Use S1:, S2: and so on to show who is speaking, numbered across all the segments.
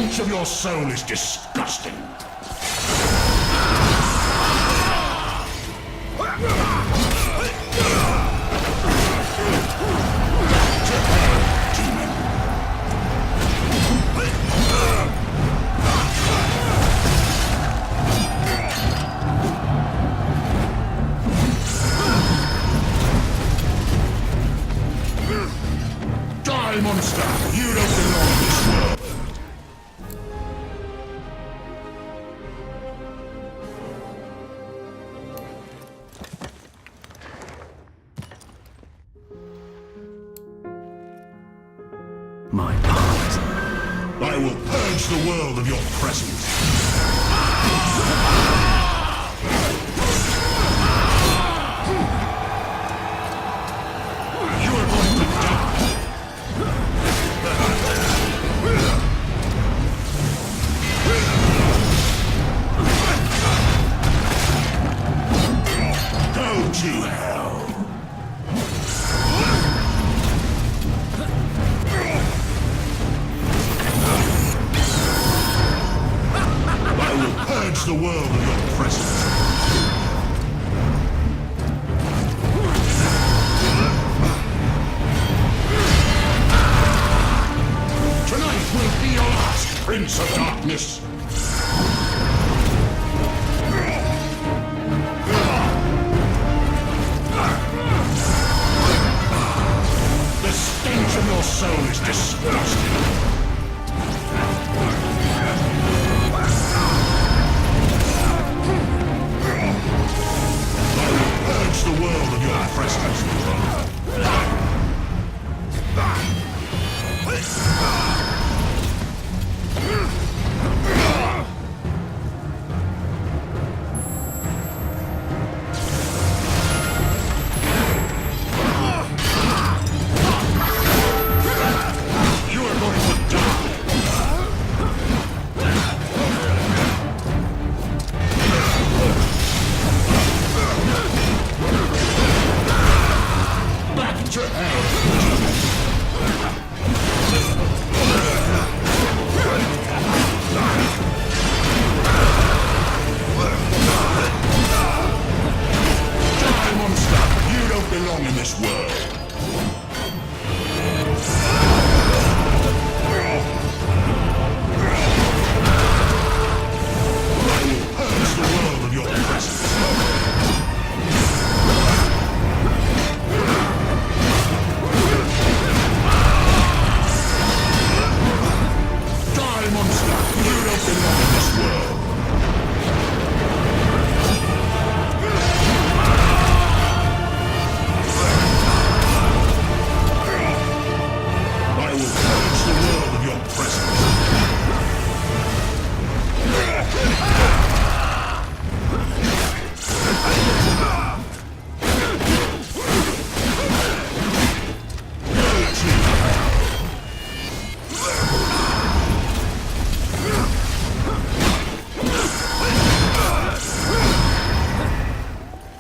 S1: stench of your soul is disgusting. Die, monster! You don't belong in this world!
S2: My pact.
S1: I will purge the world of your presence. You are going to die. Go to hell. I will purge the world of your presence. Tonight will be your last, Prince of Darkness. The stench of your soul is disgusting. Purge the world of your presence. You are going to die. Back to hell. Die, monster! You don't belong in this world. I will purge the world of your presence. Die, monster! You don't belong in this world. I will purge the world of your presence. Go to hell.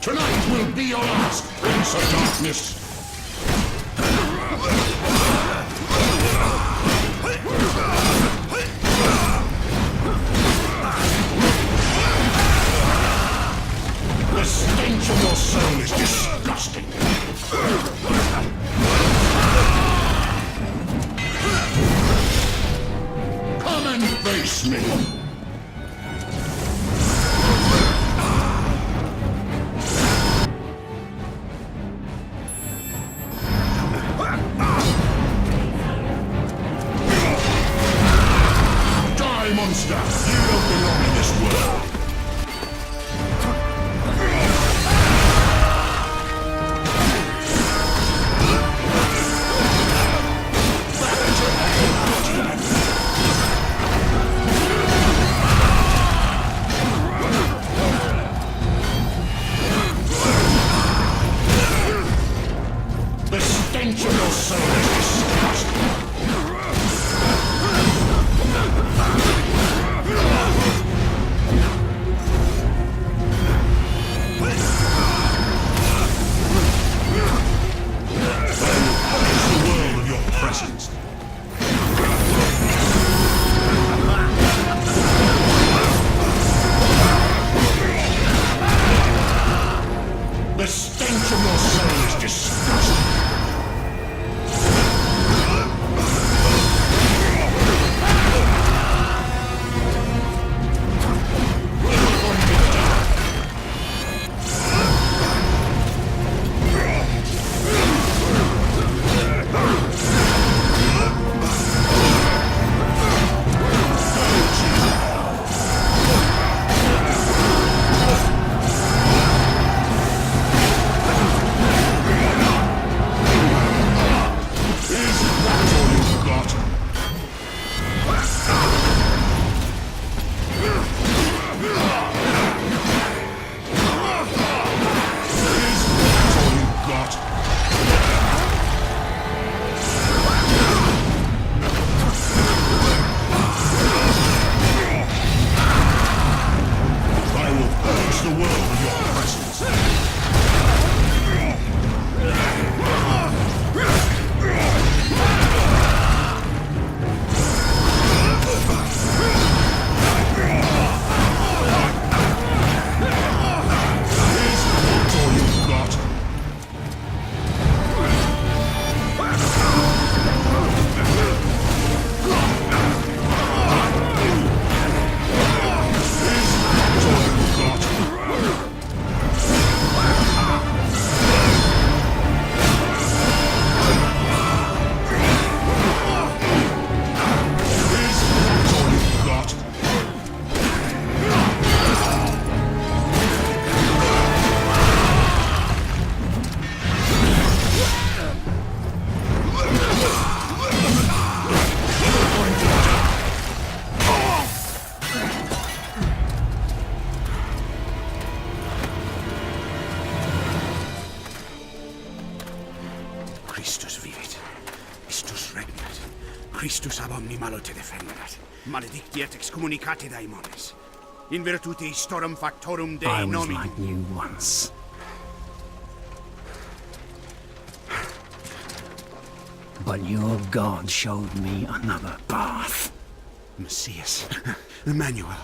S1: Tonight will be your last, Prince of Darkness. The stench of your soul is disgusting. Come and face me. Die, monster! You don't belong in this world. The stench of your soul is disgusting. I will punish the world of your presence.
S3: Christus vivit. Istus regnat. Christus ab omni malo te defendat. Maledictiat excommunicati daemones. In virtute istorum factorum Dei
S2: I was
S3: nomini.
S2: like you once. But your God showed me another path.
S3: Messias, Emmanuel,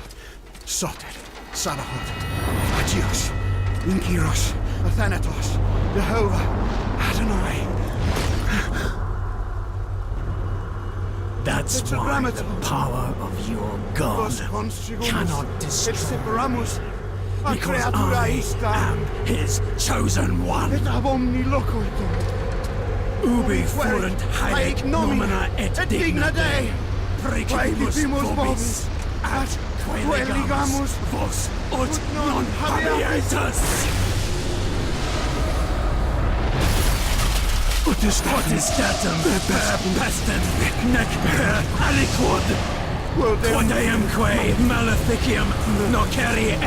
S3: Soter, Sabaoth, Agios, Inkyros, Athanatos, Jehovah, Adonai.
S2: That's why the power of your God cannot destroy. Because I am his chosen one.
S3: Et ab omni loco
S2: Ubi fuerunt haec nomina et digna Dei. Praecipimus vobis, at quae legamus vos ut non habeatus. Potestatem per pestem nec per aliquod. Quod eamque maleficium nocere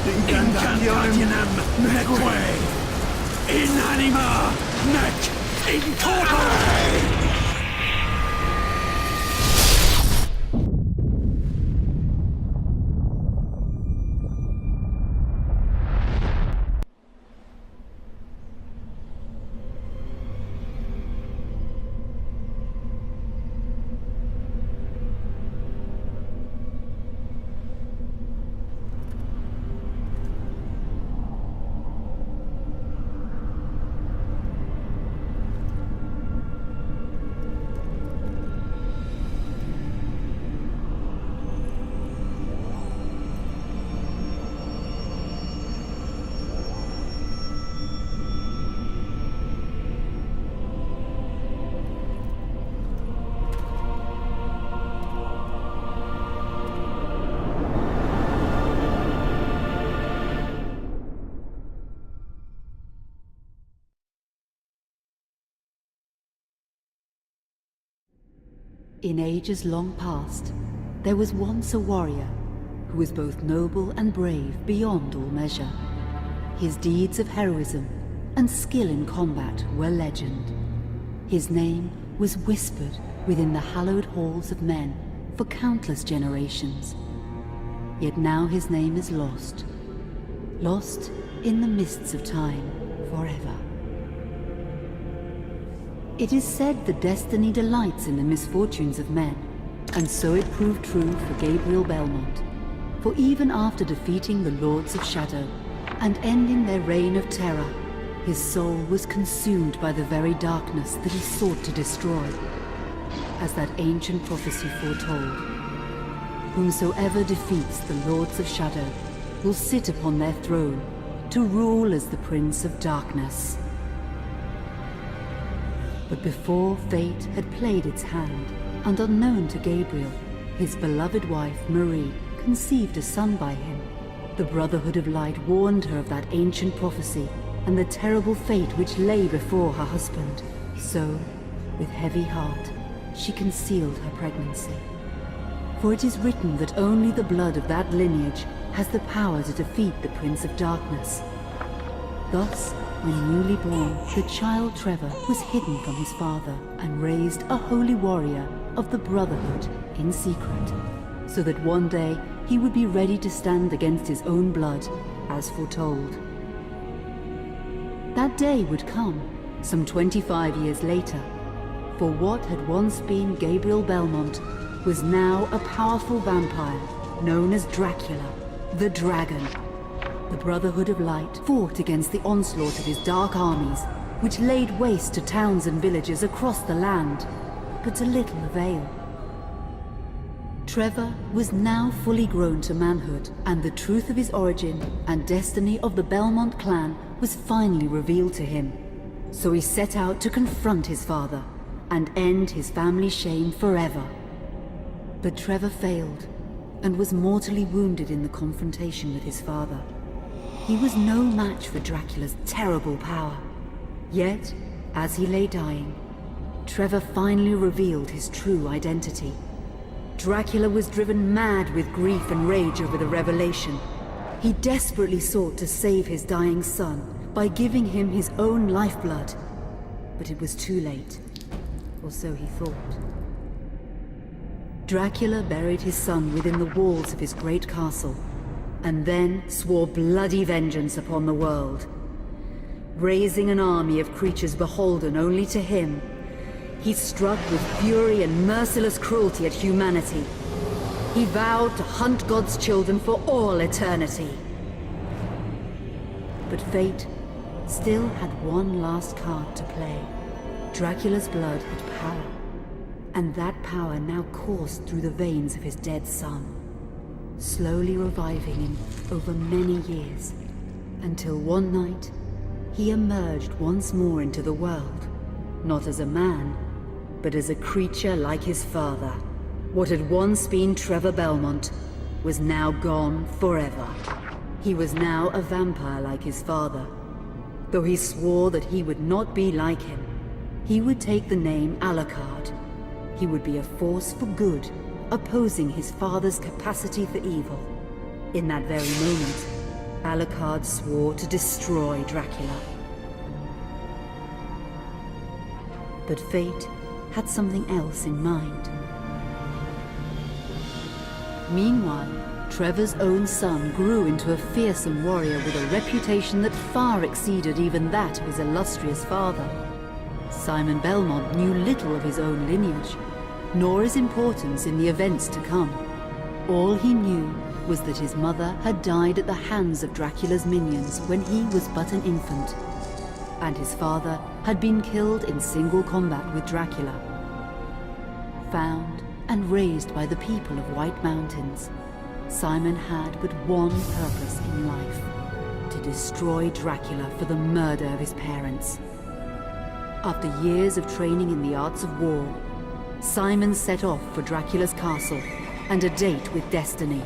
S2: incantationem neque in anima nec in corpore.
S4: In ages long past, there was once a warrior who was both noble and brave beyond all measure. His deeds of heroism and skill in combat were legend. His name was whispered within the hallowed halls of men for countless generations. Yet now his name is lost. Lost in the mists of time forever. It is said that destiny delights in the misfortunes of men, and so it proved true for Gabriel Belmont. For even after defeating the Lords of Shadow and ending their reign of terror, his soul was consumed by the very darkness that he sought to destroy. As that ancient prophecy foretold, whomsoever defeats the Lords of Shadow will sit upon their throne to rule as the Prince of Darkness. But before fate had played its hand, and unknown to Gabriel, his beloved wife, Marie, conceived a son by him. The Brotherhood of Light warned her of that ancient prophecy and the terrible fate which lay before her husband. So, with heavy heart, she concealed her pregnancy. For it is written that only the blood of that lineage has the power to defeat the Prince of Darkness. Thus, when newly born, the child Trevor was hidden from his father and raised a holy warrior of the Brotherhood in secret, so that one day he would be ready to stand against his own blood, as foretold. That day would come, some 25 years later, for what had once been Gabriel Belmont was now a powerful vampire known as Dracula, the Dragon. The Brotherhood of Light fought against the onslaught of his dark armies, which laid waste to towns and villages across the land, but to little avail. Trevor was now fully grown to manhood, and the truth of his origin and destiny of the Belmont clan was finally revealed to him. So he set out to confront his father and end his family's shame forever. But Trevor failed and was mortally wounded in the confrontation with his father. He was no match for Dracula's terrible power. Yet, as he lay dying, Trevor finally revealed his true identity. Dracula was driven mad with grief and rage over the revelation. He desperately sought to save his dying son by giving him his own lifeblood. but it was too late. Or so he thought. Dracula buried his son within the walls of his great castle, and then swore bloody vengeance upon the world. Raising an army of creatures beholden only to him, he struck with fury and merciless cruelty at humanity. He vowed to hunt God's children for all eternity. But fate still had one last card to play. Dracula's blood had power, and that power now coursed through the veins of his dead son, slowly reviving him over many years, until one night he emerged once more into the world, not as a man, but as a creature like his father. What had once been Trevor Belmont was now gone forever. He was now a vampire like his father. Though he swore that he would not be like him, he would take the name Alucard. He would be a force for good, opposing his father's capacity for evil. In that very moment, Alucard swore to destroy Dracula. But fate had something else in mind. Meanwhile, Trevor's own son grew into a fearsome warrior with a reputation that far exceeded even that of his illustrious father. Simon Belmont knew little of his own lineage, nor his importance in the events to come. All he knew was that his mother had died at the hands of Dracula's minions when he was but an infant, and his father had been killed in single combat with Dracula. Found and raised by the people of White Mountains, Simon had but one purpose in life: to destroy Dracula for the murder of his parents. After years of training in the arts of war, Simon set off for Dracula's castle and a date with destiny.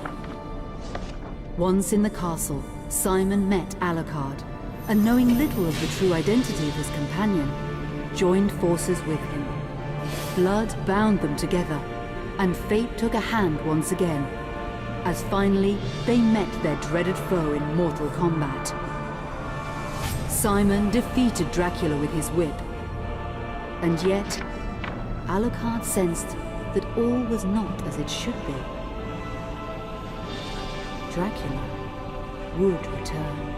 S4: Once in the castle, Simon met Alucard, and knowing little of the true identity of his companion, joined forces with him. Blood bound them together, and fate took a hand once again, as finally they met their dreaded foe in mortal combat. Simon defeated Dracula with his whip, and yet Alucard sensed that all was not as it should be. Dracula would return.